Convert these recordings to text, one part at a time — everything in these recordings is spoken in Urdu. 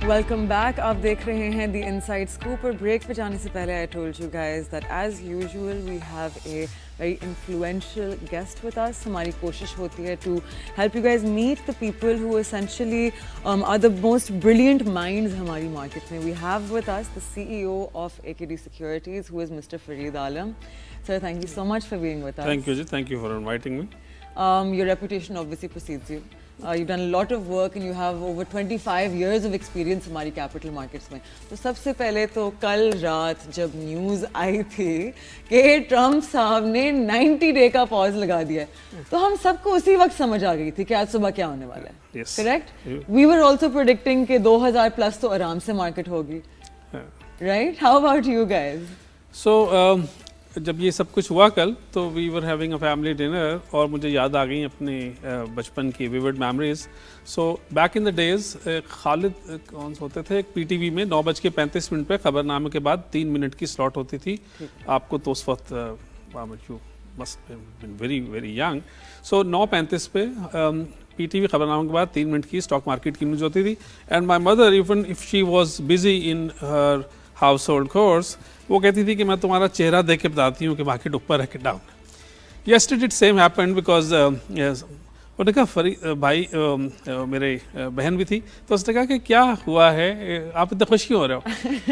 Welcome back. آپ دیکھ رہے ہیں The Inside Scoop اور بریک پہ جانے سے پہلے I told you guys that as usual we have a very influential guest with us. ہماری کوشش ہوتی ہے to help you guys meet the people who essentially are the most brilliant minds ہماری market میں. We have with us the CEO of AKD Securities who is Mr. Fareed Alam. Sir, thank you so much for being with us. Thank you ji, thank you for inviting me. Your reputation obviously precedes you. You've done a lot of work and you have over 25 years of experience ہماری capital markets میں. تو سب سے پہلے تو کل رات جب نیوز آئی تھی کہ ٹرمپ صاحب نے 90 ڈے کا پاز لگا دیا ہے تو ہم سب کو اسی وقت سمجھ آ گئی تھی کہ آج صبح کیا ہونے والا ہے. کریکٹ؟ وی ور آلسو پریڈکٹنگ کہ 2000 پلس تو آرام سے مارکیٹ ہوگی. Right? How about you guys? So جب یہ سب کچھ ہوا کل تو we were having a family dinner اور مجھے یاد آ گئی اپنے بچپن کی weird memories. So back in the days Khalid کون سے ہوتے تھے پی ٹی وی میں 9:35 پہ خبر نامے کے بعد 3 منٹ کی سلاٹ ہوتی تھی. آپ کو تو اس وقت you must been very very young. So 9:35 پہ پی ٹی وی خبر نامے کے بعد 3 منٹ کی اسٹاک مارکیٹ کی نیوز ہوتی تھی. And my mother even if she was busy in Hare house hold course وہ کہتی تھی کہ میں تمہارا چہرہ دیکھ کے بتاتی ہوں کہ مارکیٹ اوپر ہے کہ down. Yesterday same happened because انہوں نے کہا فرید بھائی میرے بہن بھی تھی تو اس نے کہا کہ کیا ہوا ہے آپ اتنے خوش کیوں ہو رہے ہو.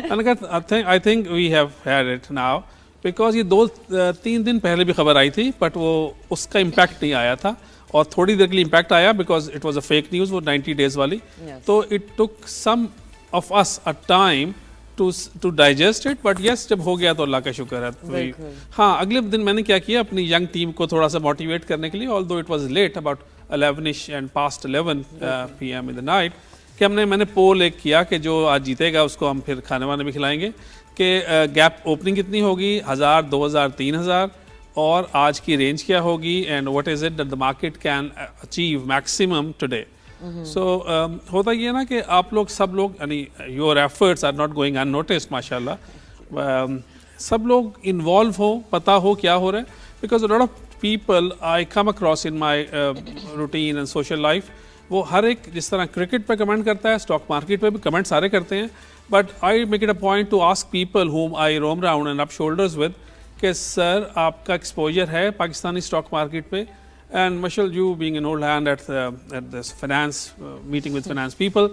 میں نے کہا I think we have had it now because یہ 2-3 دن پہلے بھی خبر آئی تھی بٹ وہ اس کا امپیکٹ نہیں آیا تھا اور تھوڑی دیر کے لیے امپیکٹ آیا because it was a fake news وہ 90 ڈیز والی. تو it took some of us a time to digest it, but yes جب ہو گیا تو اللہ کا شکر ہے. ہاں اگلے دن میں نے کیا کیا اپنی ینگ ٹیم کو تھوڑا سا موٹیویٹ کرنے کے لیے although it was late about 11ish and past 11 PM in the night کہ میں نے پول ایک کیا کہ جو آج جیتے گا اس کو ہم پھر کھانے وانے بھی کھلائیں گے کہ گیپ اوپننگ کتنی ہوگی 1000 2000 3000 اور آج کی رینج کیا ہوگی and what is it that the market can achieve maximum today. سو ہوتا یہ نا کہ آپ لوگ سب لوگ یعنی your efforts are not going unnoticed ماشاء اللہ. سب لوگ انوالو ہو پتہ ہو کیا ہو رہا ہے because lot of people I come across in my routine and social life وہ ہر ایک جس طرح کرکٹ پہ کمنٹ کرتا ہے اسٹاک مارکیٹ پہ بھی کمنٹ سارے کرتے ہیں but I make it a point to ask people whom I roam around and rub shoulders with کہ سر آپ کا ایکسپوجر ہے پاکستانی اسٹاک مارکیٹ پہ. And Mashal, you being an old hand at this finance meeting with finance people,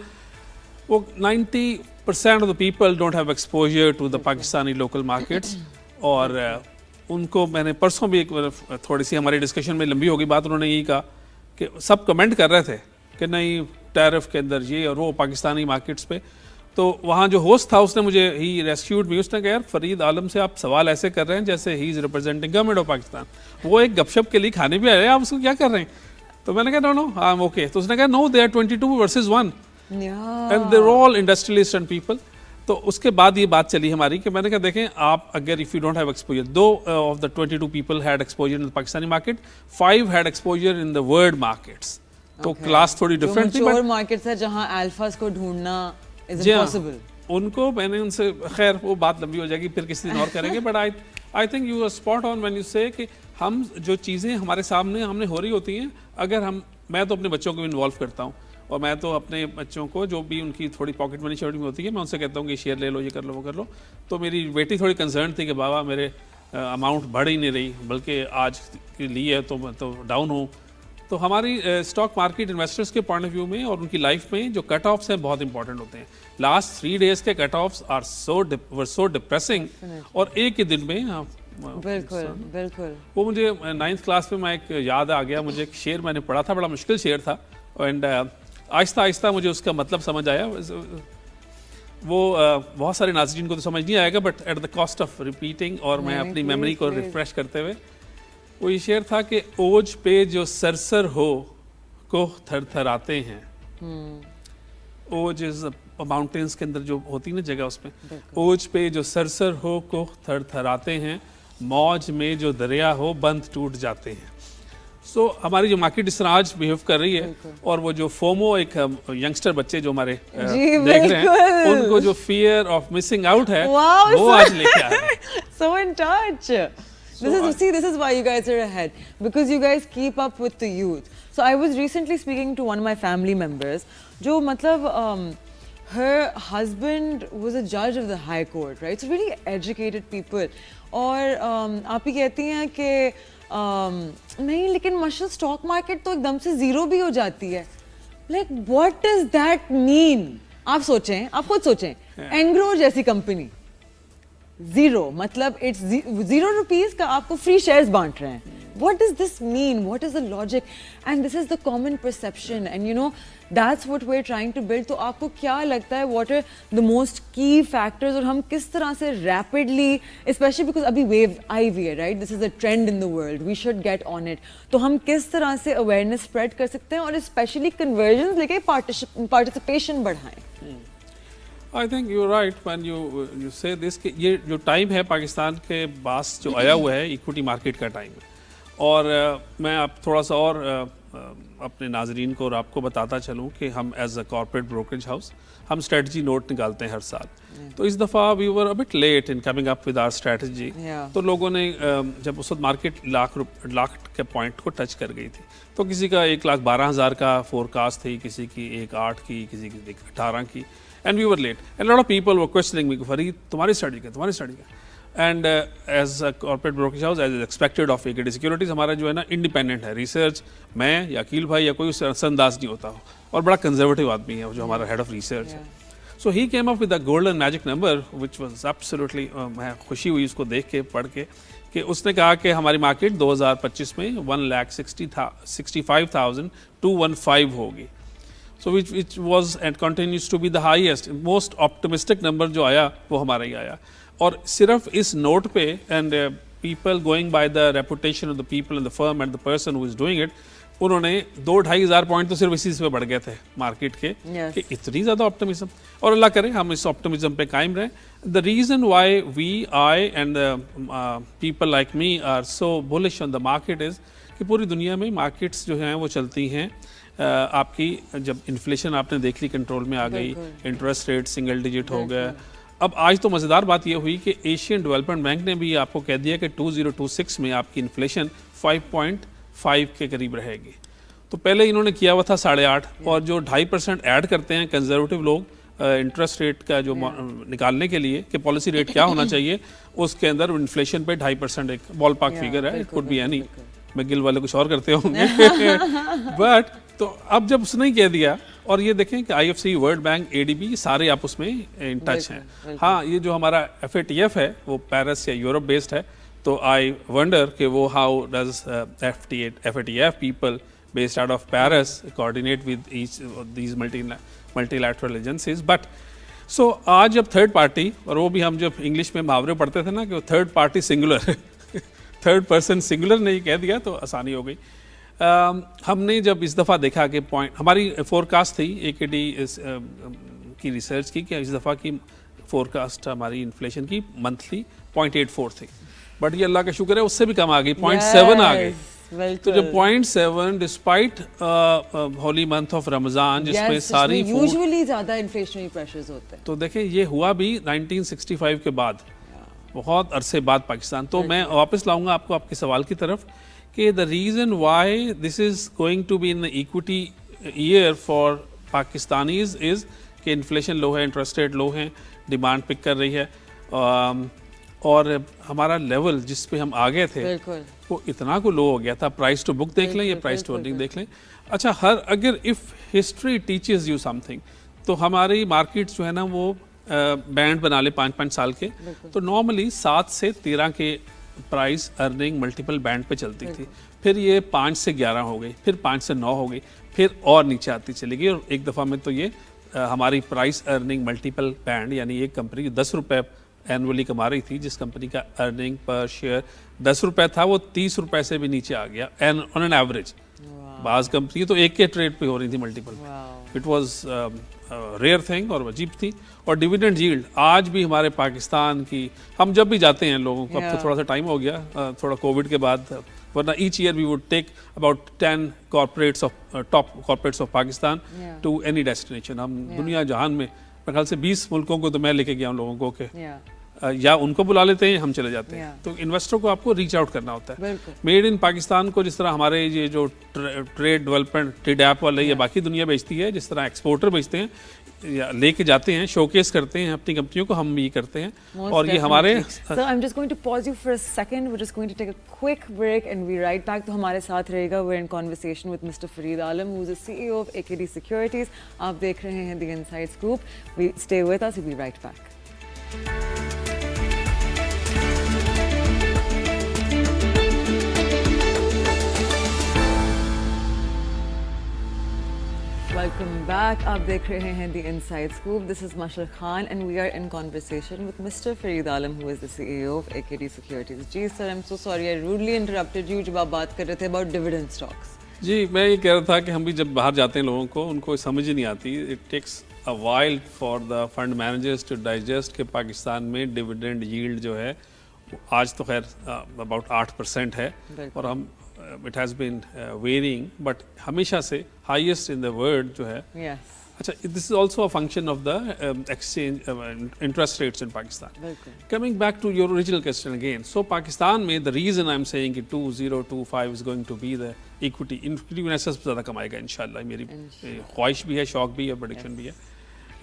90% of the people don't have exposure to the Pakistani local markets. اور ان کو میں نے پرسوں بھی ایک تھوڑی سی ہماری ڈسکشن میں لمبی ہوگی بات انہوں نے یہی کہا کہ سب کمنٹ کر رہے تھے کہ نہیں ٹیرف کے اندر یہ اور وہ پاکستانی مارکیٹس پہ. تو وہاں جو ہوسٹ تھا اس نے مجھے ہی ریسکیوڈ می. اس نے کہا یار فرید عالم سے آپ سوال ایسے کر رہے ہیں جیسے ہی is representing government of Pakistan. وہ ایک گپ شپ کے لیے کھانے بھی آئے آپ اس کو کیا کر رہے ہیں. تو میں نے کہا نو آئی ایم اوکے. تو اس نے کہا no they are 22 versus 1 and they are all industrialists and people. تو اس کے بعد یہ بات چلی ہماری کہ میں نے کہا دیکھیں آپ اگر if you don't have exposure دو of the 22 people had exposure in Pakistani market 5 had exposure in the world markets. تو کلاس تھوڑی ڈفرینٹ تھی. میچور مارکیٹس ہے جہاں الفاز کو ڈھونڈنا از امپاسبل. ان کو میں نے ان سے خیر وہ بات لمبی ہو جائے گی پھر کسی دن اور کریں گے but I think you are spot on when you say کہ ہم جو چیزیں ہمارے سامنے ہم نے ہو رہی ہوتی ہیں اگر میں تو اپنے بچوں کو بھی انوالو کرتا ہوں اور میں تو اپنے بچوں کو جو بھی ان کی تھوڑی پاکٹ منی چھوٹی ہوتی ہے میں ان سے کہتا ہوں کہ شیئر لے لو یہ کر لو وہ کر لو. تو میری بیٹی تھوڑی کنسرن تھی کہ بابا میرے اماؤنٹ بڑھ ہی نہیں رہی بلکہ آج کے لیے تو میں تو ڈاؤن ہوں. تو ہماری اسٹاک مارکیٹ انویسٹرس کے پوائنٹ آف ویو میں اور ان کی لائف میں جو کٹ آفس ہیں بہت امپورٹنٹ ہوتے ہیں. لاسٹ 3 days کے کٹ آفس آر سو ڈپریسنگ اور ایک ہی دن میں بالکل بالکل وہ مجھے 9th کلاس میں ایک یاد آ گیا. مجھے ایک شعر میں نے پڑھا تھا بڑا مشکل شعر تھا اینڈ آہستہ آہستہ مجھے اس کا مطلب سمجھ آیا. وہ بہت سارے ناظرین کو تو سمجھ نہیں آئے گا but at the cost of repeating اور میں اپنی میموری کو ریفریش کرتے ہوئے وہ یہ شعر تھا کہ اوج پہ جو سرسر ہو کوہ تھر تھر آتے ہیں. اوج ماؤنٹینس کے اندر جو ہوتی نا جگہ اس پہ اوج پہ جو سرسر ہو کوہ تھر تھر آتے ہیں موج میں جو دریا ہو بند ٹوٹ جاتے ہیں. سو ہماری جو مارکیٹ اس طرح آج بیہیو کر رہی ہے اور وہ جو فومو ایک ینگسٹر بچے جو ہمارے دیکھ رہے ہیں ان کو جو فیئر آف مسنگ آؤٹ ہے وہ آج لے کے آ رہے ہیں. So in touch. This is why you guys are ahead, because you guys keep up with the youth. So I was recently speaking to one of my family members, جو مطلب her husband was a judge of the High Court, right? So really educated people. اور آپ ہی کہتی ہیں کہ نہیں لیکن مشل اسٹاک مارکیٹ تو ایک دم سے زیرو بھی ہو جاتی ہے. لائک واٹ ڈز دیٹ مین؟ آپ سوچیں, آپ خود سوچیں, اینگرو جیسی کمپنی زیرو, مطلب اٹس 0 روپیز کا آپ کو فری شیئرز بانٹ رہے ہیں. What does this mean? What is the logic? And this is the common perception, and you know that's what we're trying to build. تو آپ کو کیا لگتا ہے what are the most key factors, اور ہم کس طرح سے rapidly, especially because ابھی wave آئی ہوئی ہے, right? This is a trend in the world. We should get on it. تو ہم کس طرح سے awareness spread کر سکتے ہیں اور especially conversions لے کے participation بڑھائیں. I think you're right when you say this کہ یہ جو ٹائم ہے پاکستان کے پاس جو آیا ہوا ہے ایکوٹی مارکیٹ کا ٹائم ہے. اور میں اب تھوڑا سا اور اپنے ناظرین کو اور آپ کو بتاتا چلوں کہ ہم as a corporate brokerage house ہم اسٹریٹجی نوٹ نکالتے ہیں ہر سال. تو اس دفعہ we were a bit late in coming up with our strategy. تو لوگوں نے جب اس وقت مارکیٹ لاکھ کے پوائنٹ کو ٹچ کر گئی تھی, تو کسی کا 1,12,000 کا فور کاسٹ تھی, کسی کی 1,08 کی, کسی کی 18 کی, and we were late. And lot of people were questioning me, Farid تمہاری اسٹریٹجی کیا, تمہاری اسٹریٹجی کیا. And as a corporate brokerage house as expected of equity securities ہمارا جو ہے نا انڈیپینڈنٹ ہے. ریسرچ میں یا عقیل بھائی یا کوئی اس سے اثر انداز نہیں ہوتا, اور بڑا کنزرویٹو آدمی ہے جو ہمارا ہیڈ آف ریسرچ ہے. So he came up with a golden magic number which was absolutely, میں خوشی ہوئی اس کو دیکھ کے پڑھ کے, کہ اس نے کہا کہ ہماری مارکیٹ 2025 میں 1,65,215 ہوگی. So which was and continues to be the highest, most optimistic number جو آیا وہ ہمارا ہی آیا. اور صرف اس نوٹ پہ and people going by the reputation of the people and the firm and the person who is doing it, انہوں نے 2-2.5 ہزار پوائنٹ تو صرف اسی پہ بڑھ گئے تھے مارکیٹ کے, کہ اتنی زیادہ آپٹمزم. اور اللہ کرے ہم اس آپٹمزم پہ قائم رہیں. The reason why we I and people like me are so bullish on the market is کہ پوری دنیا میں مارکیٹس جو ہیں وہ چلتی ہیں. آپ کی جب انفلیشن آپ نے دیکھ لی کنٹرول میں آ گئی, انٹرسٹ ریٹ سنگل ڈیجٹ ہو گیا. اب آج تو مزیدار بات یہ ہوئی کہ ایشین ڈیولپمنٹ بینک نے بھی آپ کو کہہ دیا کہ 2026 میں آپ کی انفلیشن 5.5 کے قریب رہے گی. تو پہلے انہوں نے کیا ہوا تھا 8.5, اور جو 2.5% ایڈ کرتے ہیں کنزرویٹو لوگ انٹرسٹ ریٹ کا جو نکالنے کے لیے کہ پالیسی ریٹ کیا ہونا چاہیے, اس کے اندر انفلیشن پہ 2.5% ایک بال پاک فگر ہے. اٹ کوڈ بی اینی, میں گل والے کچھ اور کرتے ہوں گے بٹ تو اب جب اس نے کہہ دیا, اور یہ دیکھیں کہ I F C, World Bank, A D B, سارے آپ اس میں ان ٹچ ہیں. ہاں یہ جو ہمارا ایف اے ٹی ایف ہے وہ پیرس یا یورپ بیسڈ ہے, تو آئی ونڈر کہ وہ how does F A T F people based out of Paris coordinate with each these multilateral agencies. But so آج جب تھرڈ پارٹی, اور وہ بھی ہم جب انگلش میں محاورے پڑھتے تھے نا کہ وہ third party singular third person singular نے یہ کہہ دیا تو آسانی ہو گئی. ہم نے جب اس دفعہ دیکھا کہ پوائنٹ ہماری فور کاسٹ تھی اے کے ڈی کی ریسرچ کی کہ اس دفعہ کی فور کاسٹ ہماری انفلیشن کی منتھلی 0.84 تھی, بٹ یہ اللہ کا شکر ہے اس سے بھی کم آ گئی, 0.7 آ گئی. تو جو 0.7 ڈسپائٹ ہولی منتھ آف رمضان جس میں ساری یوزولی زیادہ انفلیشنری پریشرز ہوتے ہیں, تو دیکھیں یہ ہوا بھی 1965 کے بعد, بہت عرصے بعد پاکستان. تو میں واپس لاؤں گا آپ کو آپ کے سوال کی طرف کہ the reason why this is going to be in the equity year for Pakistanis is کہ انفلیشن لو ہے, انٹرسٹ ریٹ لو ہیں, ڈیمانڈ پک کر رہی ہے, اور ہمارا لیول جس پہ ہم آگے تھے وہ اتنا کو لو ہو گیا تھا. پرائز ٹو بک دیکھ لیں یا پرائز ٹو ارننگ دیکھ لیں. اچھا, اگر if history teaches you some thing, تو ہماری مارکیٹ جو ہے نا وہ بینڈ بنا لے 5 سال کے, تو نارملی 7 سے 13 کے پرائز ارننگ ملٹیپل بینڈ پہ چلتی تھی. پھر یہ 5 سے 11 ہو گئی, پھر 5 سے 9 ہو گئی, پھر اور نیچے آتی چلی گئی. اور ایک دفعہ میں تو یہ ہماری پرائز ارننگ ملٹیپل بینڈ, یعنی ایک کمپنی 10 روپے اینولی کما رہی تھی, جس کمپنی کا ارننگ پر شیئر 10 روپے تھا, وہ 30 روپے سے بھی نیچے آ گیا آن این ایوریج. بعض کمپنی تو ایک کے ٹریڈ پہ ہو رہی تھی multiple. It was rare thing اور عجیب تھی. اور ڈیویڈنڈ ییلڈ آج بھی ہمارے پاکستان کی, ہم جب بھی جاتے ہیں لوگوں کو, اب تو تھوڑا سا ٹائم ہو گیا تھوڑا کووڈ کے بعد, ورنہ each year we would take about 10 corporates of top corporates of Pakistan to any destination. ہم دنیا جہان میں میرے خیال سے 20 ملکوں کو تو میں لے کے گیا ہوں لوگوں کو کہ یا ان کو بلا لیتے ہیں ہم چلے جاتے ہیں. Yeah. تو انویسٹر کو آپ کو ریچ آؤٹ کرنا ہوتا ہے. بالکل. میڈ ان پاکستان کو جس طرح ہمارے یہ جو ٹریڈ ڈیولپمنٹ ٹریڈ ایپ والے یا باقی دنیا بیچتی ہے, جس طرح ایکسپورٹر بیچتے ہیں یا لے کے جاتے ہیں, شوکیس کرتے ہیں اپنی کمپنیوں کو, ہم بھی کرتے ہیں. اور یہ ہمارے So I'm just going to pause you for a second. We're just going to take a quick break and be right back. تو ہمارے ساتھ رہے گا. We're in conversation with Mr. Fareed Alam, who's the CEO of AKD Securities. آپ دیکھ رہے ہیں The Inside Scoop. Stay with us. We'll be right back. Welcome back. آپ دیکھ رہے ہیں The Inside Scoop. This is Mashal Khan and we are in conversation with Mr. Fareed Alam, who is the CEO of AKD Securities. G sir, I'm so sorry I rudely interrupted you جب آپ بات کر رہے تھے about dividend stocks. جی میں یہ کہہ رہا تھا کہ ہم بھی جب باہر جاتے ہیں لوگوں کو, ان کو سمجھ ہی نہیں آتی. It takes a while for the fund managers to digest کہ پاکستان میں ڈویڈنڈ ییلڈ جو ہے آج تو خیر اباؤٹ 8% ہے, اور ہم it has been varying but ہمیشہ سے ہائیسٹ ان دا ورلڈ جو ہے. Yes. اچھا, this is also a function of the exchange interest rates in Pakistan. بالکل. Coming back to your original question again, so Pakistan میں the reason I'm saying کہ 2025 is going to be the equity میں سے زیادہ کمائے گا انشاءاللہ, میری خواہش بھی ہے, شوق بھی ہے, پریڈکشن بھی ہے.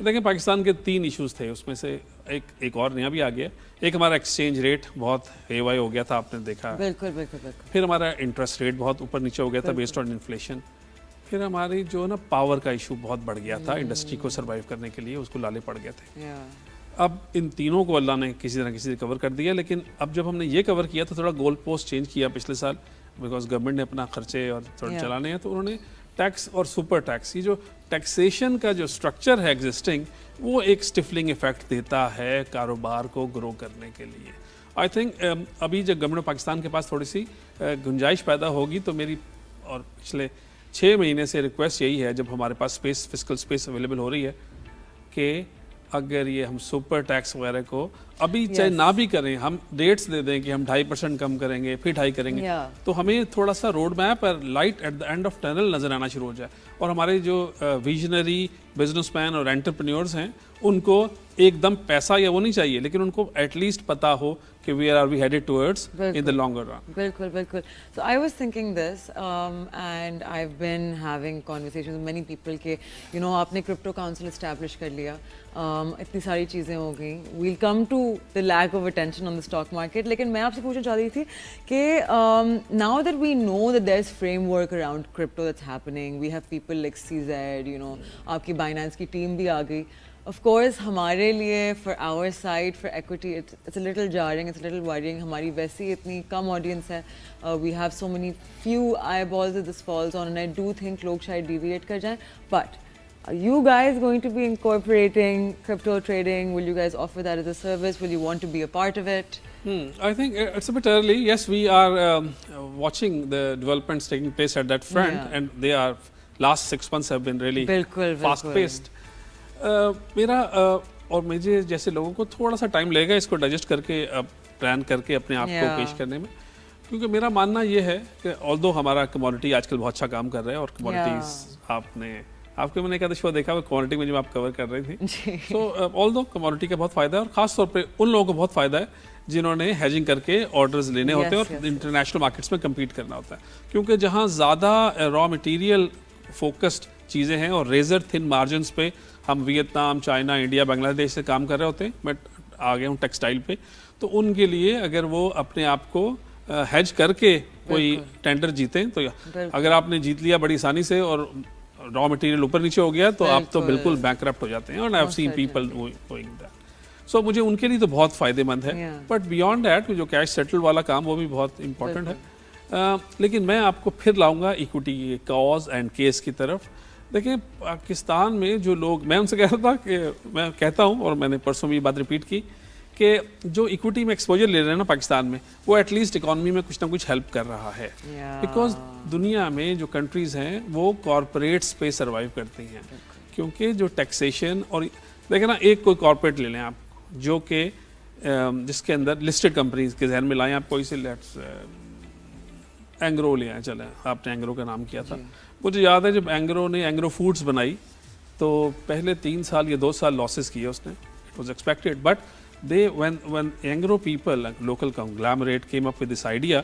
دیکھیں پاکستان کے 3 ایشوز تھے, اس میں سے ایک اور نیا بھی آ گیا. ایک ہمارا ایکسچینج ریٹ بہت ہائی وائی ہو گیا تھا, آپ نے دیکھا. بالکل بالکل بالکل. پھر ہمارا انٹرسٹ ریٹ بہت اوپر نیچے ہو گیا تھا بیسڈ آن انفلیشن. پھر ہماری جو نا پاور کا ایشو بہت بڑھ گیا تھا, انڈسٹری کو سروائیو کرنے کے لیے اس کو لالے پڑ گئے تھے. اب ان تینوں کو اللہ نے کسی طرح کسی سے کور کر دیا, لیکن اب جب ہم نے یہ کور کیا تو تھوڑا گول پوسٹ چینج کیا پچھلے سال, بیکاز گورنمنٹ نے اپنا خرچے اور تھوڑا چلانے ہیں, تو انہوں نے ٹیکس اور سپر ٹیکس, یہ جو ٹیکسیشن کا جو اسٹرکچر ہے ایگزسٹنگ, وہ ایک اسٹفلنگ افیکٹ دیتا ہے کاروبار کو گرو کرنے کے لیے. آئی تھنک ابھی جب گورنمنٹ پاکستان کے پاس تھوڑی سی گنجائش پیدا ہوگی, تو میری اور پچھلے 6 مہینے سے ریکویسٹ یہی ہے, جب ہمارے پاس اسپیس فسکل اسپیس اویلیبل ہو رہی ہے, کہ اگر یہ ہم سپر ٹیکس وغیرہ کو ابھی چاہے نہ بھی کریں, ہم ڈیٹس دے دیں کہ ہم 2.5% کم کریں گے, پھر 2.5 کریں گے, تو ہمیں تھوڑا سا روڈ میپ اور light at the end of tunnel نظر آنا شروع ہو جائے. اور ہمارے جو ویژنری بزنس مین اور انٹرپرینیورز ہیں, ان کو ایک دم پیسہ یا وہ نہیں چاہیے, لیکن ان کو ایٹ لیسٹ پتا ہو کہ where are we headed towards in the longer run. بالکل بالکل. So I was thinking this and I've been having conversations with many people کہ you know آپ نے کرپٹو کاؤنسل اسٹیبلش کر لیا, اتنی ساری چیزیں ہو گئیں, we'll come to the lack of attention on the stock market. لیکن میں آپ سے پوچھنا چاہ رہی تھی کہ now that we know that there's framework around crypto that's happening, we have people like CZ, you know, آپ کی Binance کی ٹیم بھی آ گئی. Of course ہمارے لیے for our side for equity it's a little jarring, it's a little worrying. ہماری ویسی اتنی کم audience ہے, we have so many few eyeballs that this falls on, and I do think لوگ شاید deviate کر جائیں. But are you guys going to be incorporating crypto trading? Will you guys offer that as a service? Will you want to be a part of it? I think it's a bit early. Yes, we are watching the developments taking place at that front, and they are last 6 months have been really fast paced. میرا اور مجھے جیسے لوگوں کو تھوڑا سا ٹائم لگے گا اس کو ڈائجسٹ کر کے پلان کر کے اپنے آپ کو پیش کرنے میں, کیونکہ میرا ماننا یہ ہے کہ although ہمارا کموڈٹی آج کل بہت اچھا کام کر رہا ہے, اور کموڈٹیز آپ کے میں نے کہا شو دیکھا وہ کوالٹی میں جب آپ کور کر رہی تھی, سو although کموڈٹی کا بہت فائدہ ہے, اور خاص طور پہ ان لوگوں کو بہت فائدہ ہے جنہوں نے ہیجنگ کر کے آرڈرز لینے ہوتے ہیں اور انٹرنیشنل مارکیٹس میں کمپیٹ کرنا ہوتا ہے, کیونکہ جہاں زیادہ را مٹیریل فوکسڈ چیزیں ہیں اور ریزر تھن مارجنس پہ ہم ویتنام, چائنا, انڈیا, بنگلہ دیش سے کام کر رہے ہوتے ہیں, میں آ گیا ہوں ٹیکسٹائل پہ, تو ان کے لیے اگر وہ اپنے آپ کو ہیج کر کے کوئی ٹینڈر جیتیں, تو اگر آپ نے جیت لیا بڑی آسانی سے اور را مٹیریل اوپر نیچے ہو گیا, تو آپ تو بالکل بینکرپٹ ہو جاتے ہیں, اور I have seen people doing that. So مجھے ان کے لیے تو بہت فائدے مند ہے, بٹ بیانڈ دیٹ جو کیش سیٹل والا کام وہ بھی بہت امپورٹنٹ ہے. لیکن میں آپ کو پھر لاؤں گا ایکوٹی کاز اینڈ کیس کی طرف. دیکھیں پاکستان میں جو لوگ, میں ان سے کہہ رہا تھا کہ میں کہتا ہوں, اور میں نے پرسوں بھی یہ بات ریپیٹ کی, کہ جو ایکوٹی میں ایکسپوجر لے رہے ہیں نا پاکستان میں, وہ ایٹ لیسٹ اکانومی میں کچھ نہ کچھ ہیلپ کر رہا ہے, بیکاز دنیا میں جو کنٹریز ہیں وہ کارپوریٹس پہ سروائیو کرتی ہیں, کیونکہ جو ٹیکسیشن, اور دیکھیں نا ایک کوئی کارپوریٹ لے لیں آپ, جو کہ جس کے اندر لسٹڈ کمپنیز کے ذہن میں لائیں آپ, کوئی سے لیٹس اینگرو لے آئیں, چلیں آپ نے اینگرو کا نام کیا تھا. مجھے یاد ہے جب اینگرو نے اینگرو فوڈز بنائی تو پہلے 3 سال یا 2 سال لاسز کیے اس نے, it was expected, but when Anglo people, local conglomerate came up with this idea,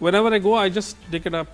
whenever I go I just take it a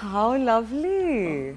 How lovely.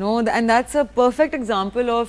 No, and that's a perfect example of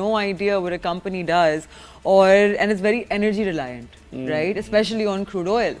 no idea what a company does and it's very energy reliant, right, especially on crude oil.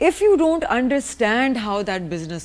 If you don't understand how that business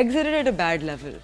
exit it at a bad level.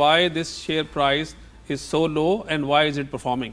why this share price is so low and why is it performing.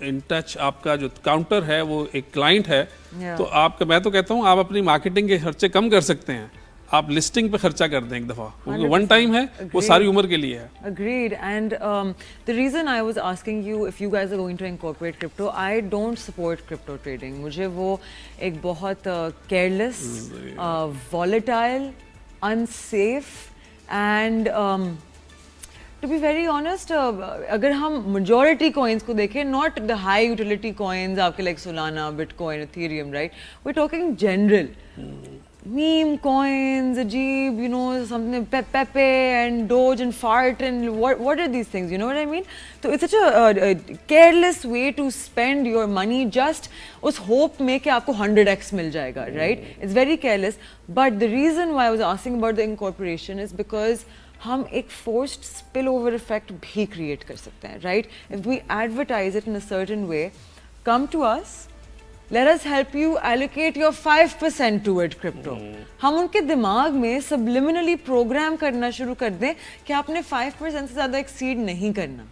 In touch آپ کا جو کاؤنٹر ہے وہ ایک کلائنٹ ہے, تو آپ کا, میں تو کہتا ہوں آپ اپنی مارکیٹنگ کے خرچے کم کر سکتے ہیں, آپ لسٹنگ پہ خرچہ کر دیں ایک دفعہ, کیونکہ ون ٹائم ہے وہ ساری عمر کے لیے ہے. Agreed. And the reason I was asking you if you guys are going to incorporate crypto, I don't support crypto trading. مجھے وہ ایک بہت careless, volatile, unsafe and to be very honest, اگر ہم majority coins کو دیکھیں, not the high utility coins آپ کے like Solana, Bitcoin, Ethereum, right? We're talking general. Meme coins, Ajib, you know, something Pepe and Doge and Fart and what are these things? You know what I mean? So it's such a careless way to spend your money just us hope mein ki aapko 100x mil jayega, right? It's very careless. But the reason why I was asking about the incorporation is because ہم ایک forced spillover effect بھی create کر سکتے ہیں, right? If we advertise it in a certain way, come to us. Let us help you allocate your 5% toward crypto. ہم ان کے دماغ میں subliminally program کرنا شروع کر دیں کہ آپ نے 5% سے زیادہ exceed نہیں کرنا.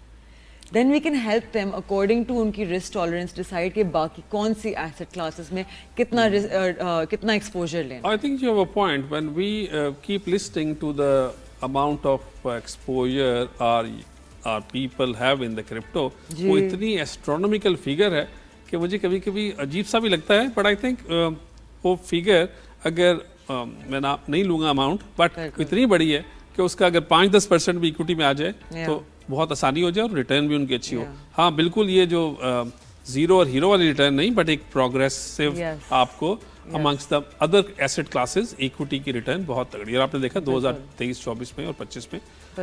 Then we can help them according to ان کی risk tolerance decide کہ باقی کون سی asset classes میں کتنا exposure لیں. I think you have a point. When we keep listening to the amount of exposure our people have in the crypto, وہ اتنی astronomical figure ہے کہ مجھے کبھی کبھی عجیب سا بھی لگتا ہے, بٹ آئی تھنک وہ فگر اگر میں نہیں لوں گا اماؤنٹ, بٹ اتنی بڑی ہے کہ اس کا اگر 5-10% بھی ایکوٹی میں آ جائے تو بہت آسانی ہو جائے اور ریٹرن بھی ان کی اچھی ہو. ہاں بالکل, یہ جو زیرو اور ہیرو والی ریٹرن نہیں, بٹ ایک پروگریسو آپ کو amongst the other asset classes equity کی ریٹرن بہت تگڑی ہے. اور آپ نے دیکھا 2023-24 میں اور 25 میں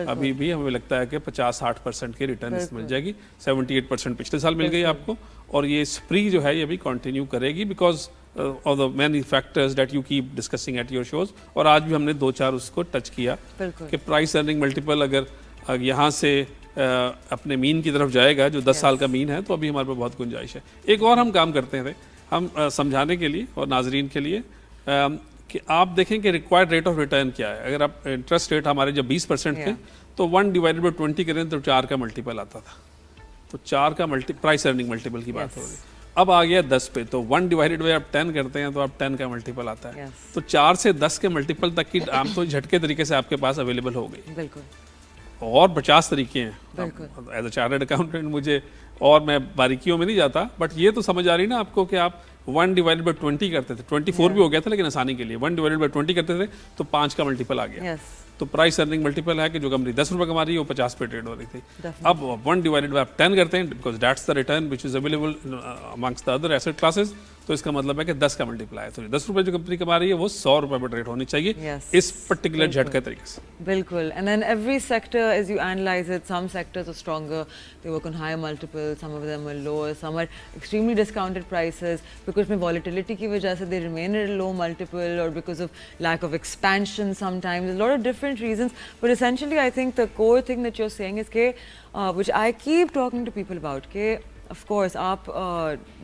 ابھی بھی ہمیں لگتا ہے کہ 50-60% کی ریٹرن مل جائے گی. 78% پچھلے سال مل گئی آپ کو, اور یہ اسپری جو ہے یہ بھی کنٹینیو کرے گی because of the many factors that you keep discussing at your shows. اور آج بھی ہم نے 2-4 اس کو ٹچ کیا کہ پرائس ارننگ ملٹیپل اگر یہاں سے اپنے مین کی طرف جائے گا جو 10 سال کا مین ہے, تو ابھی ہمارے پاس بہت گنجائش ہے. ایک اور ہم کام کرتے تھے ہم سمجھانے کے لیے اور ناظرین کے لیے کہ آپ دیکھیں کہ ریکوائرڈ ریٹ آف ریٹرن کیا ہے. اگر آپ انٹرسٹ ریٹ ہمارے جب 20% تھے تو 1/20 کریں تو 4 کا ملٹیپل آتا تھا. تو 4 کا پرائس ارننگ ملٹیپل کی بات ہو رہی ہے. اب آ گیا 10 پہ, تو 1/10 آپ 10 کرتے ہیں تو آپ 10 کا ملٹیپل آتا ہے. تو 4 سے 10 کے ملٹیپل تک کی عام تو جھٹکے طریقے سے آپ کے پاس اویلیبل ہو گئی. بالکل. اور 50 طریقے ہیں. ایز اے چارٹرڈ اکاؤنٹنٹ مجھے, اور میں باریکیوں میں نہیں جاتا, بٹ یہ تو سمجھ آ رہی نا آپ کو کہ آپ 1/20 کرتے تھے, 24 بھی ہو گیا تھا لیکن آسانی کے لیے 1/20 کرتے تھے تو 5 کا ملٹیپل آ گیا. تو پرائس ارننگ ملٹیپل ہے کہ جو کمپنی 10 روپے کما رہی ہے وہ 50 پہ ٹریڈ ہو رہی تھی. اب 1/10 کرتے ہیں because that's the return which is available amongst the other asset classes. تو اس کا مطلب ہے کہ 10 کا ملٹیپل ہے, تو 10 روپے جو کمپنی کما رہی ہے وہ 100 روپے پہ ٹریڈ ہونی چاہیے اس پرٹیکولر جھٹکے طریقے سے. بالکل. And then every sector as you analyze it, some sectors are stronger, they work on higher multiples, some of them are lower, some are extremely discounted prices because میں volatility کی وجہ سے they remain at a low multiple, or because of lack of expansion sometimes. There's a lot of different reasons, but essentially I think the core thing that you're saying is کہ which I keep talking to people about کہ of course آپ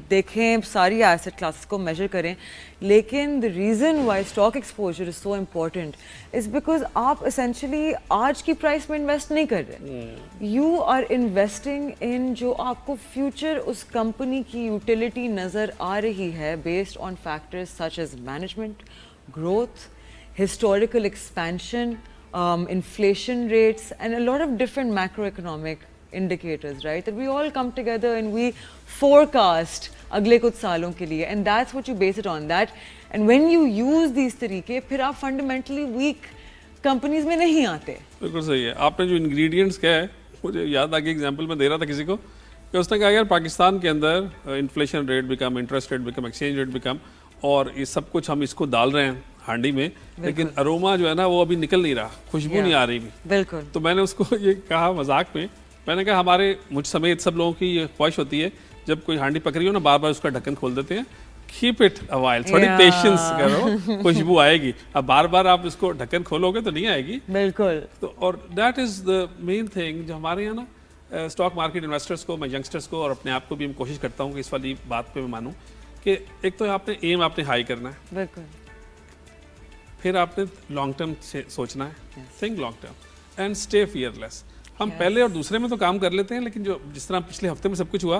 دیکھیں ساری ایسٹ کلاسز کو میجر کریں, لیکن the reason why stock exposure is so important is because آپ essentially آج کی پرائس میں انویسٹ نہیں کر رہے. You are investing in جو آپ کو فیوچر اس کمپنی کی یوٹیلیٹی نظر آ رہی ہے based on factors such as management, growth, historical expansion, inflation rates, and a lot of different macroeconomic indicators, right? That we all come together and we forecast اگلے کچھ سالوں کے لیے, and that's what you base it on. That, and when you use these طریقے پھر آپ fundamentally weak companies میں نہیں آتے. بالکل صحیح ہے. آپ نے جو انگریڈینٹس کہا ہے مجھے یاد آ گیا, ایگزامپل میں دے رہا تھا کسی کو کہ اس نے کہا یار پاکستان کے اندر inflation rate become, interest rate become, exchange rate become, اور یہ سب کچھ ہم اس کو ڈال رہے ہیں ہانڈی میں, لیکن اروما جو ہے نا وہ ابھی نکل نہیں رہا, خوشبو نہیں آ رہی بھی. بالکل. تو میں نے اس کو یہ کہا مذاق میں نے کہا ہمارے مجھ سمیت سب لوگوں کی یہ خواہش ہوتی ہے جب کوئی ہانڈی پکڑی ہو نا بار بار اس کا ڈھکن کھول دیتے ہیں, کیپ اٹ اے وائل, تھوڑی پیشنس کرو, خوشبو آئے گی. اب بار بار آپ اس کو ڈھکن کھولو گے تو نہیں آئے گی. بالکل. تو اور that is the main thing جو ہمارے یہاں نا اسٹاک مارکیٹ انویسٹرس کو, میں ینگسٹرس کو اور اپنے آپ کو بھی کوشش کرتا ہوں کہ اس والی بات پہ میں مانوں کہ ایک تو آپ نے ایم آپ نے ہائی کرنا ہے, بالکل, پھر آپ نے لانگ ٹرم سے سوچنا ہے, think long term and stay fearless. ہم پہلے اور دوسرے میں تو کام کر لیتے ہیں, لیکن جو جس طرح پچھلے ہفتے میں سب کچھ ہوا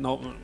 9.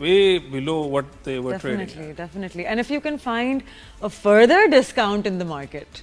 way below what they were trading. Definitely. And if you can find a further discount in the market,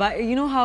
But you know how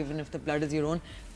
even if the blood is your own.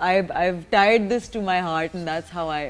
I've tied this to my heart and that's how I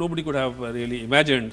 nobody could have really imagined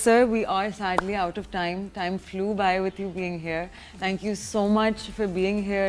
sir, we are sadly out of time. Time flew by with you being here. Thank you so much for being here.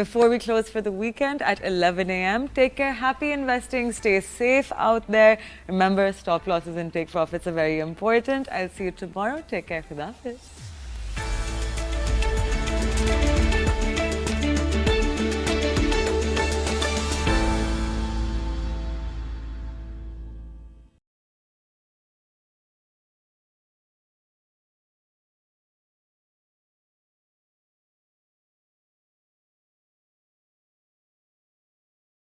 before we close for the weekend at 11 a.m. Take care. Happy investing. Stay safe out there. Remember, stop losses and take profits are very important. I'll see you tomorrow. Take care. Khuda Hafiz.